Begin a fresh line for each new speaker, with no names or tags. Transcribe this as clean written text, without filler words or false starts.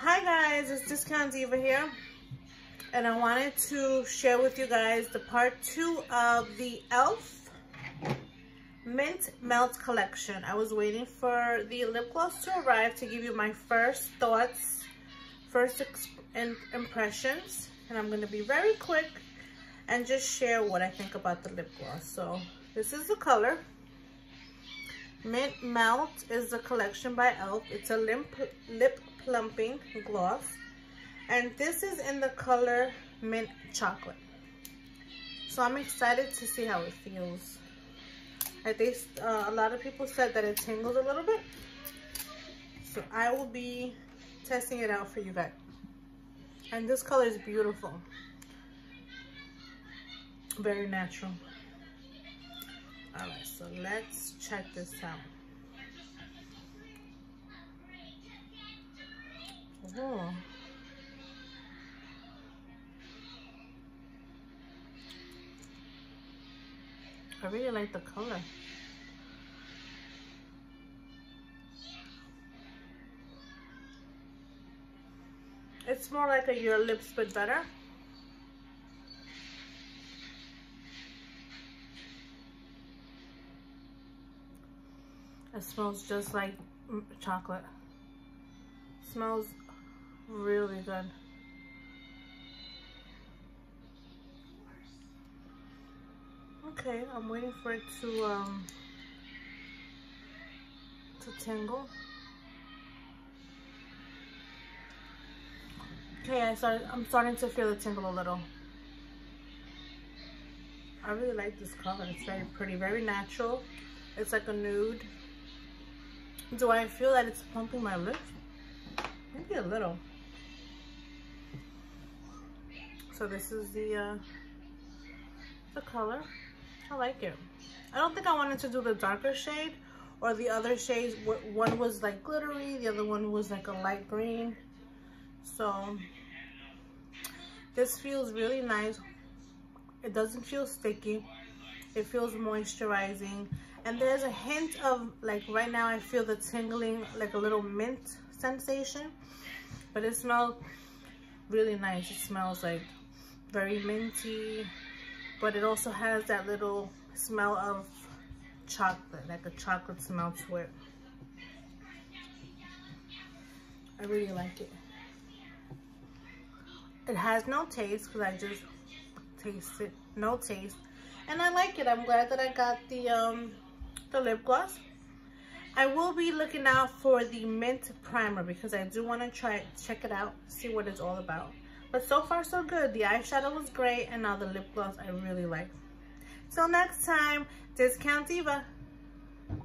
Hi guys, it's Discount Diva here, and I wanted to share with you guys the part 2 of the e.l.f. Mint Melt collection. I was waiting for the lip gloss to arrive to give you my first thoughts, impressions, and I'm going to be very quick and just share what I think about the lip gloss. So this is the color. Mint Melt is the collection by e.l.f. It's a lip plumping gloss, and this is in the color Mint Chocolate. So I'm excited to see how it feels. I think a lot of people said that it tingles a little bit, so I will be testing it out for you guys. And this color is beautiful, very natural. All right, so let's check this out. Oh. I really like the color. It's more like a Your Lips But Better. It smells just like chocolate. Smells really good. Okay, I'm waiting for it to tingle. Okay, I'm starting to feel the tingle a little. I really like this color. It's very pretty, very natural. It's like a nude. Do I feel that it's plumping my lips? Maybe a little. So this is the color. I like it. I don't think I wanted to do the darker shade or the other shades. One was like glittery, the other one was like a light green. So this feels really nice. It doesn't feel sticky. It feels moisturizing. And there's a hint of, like, right now I feel the tingling, like a little mint sensation. But it smells really nice. It smells like very minty. But it also has that little smell of chocolate, like a chocolate smell to it. I really like it. It has no taste because I just tasted no taste. And I like it. I'm glad that I got the lip gloss. I will be looking out for the mint primer because I do want to check it out, see what it's all about. But so far so good. The eyeshadow was great, and now the lip gloss I really like. Till next time, Discount Diva.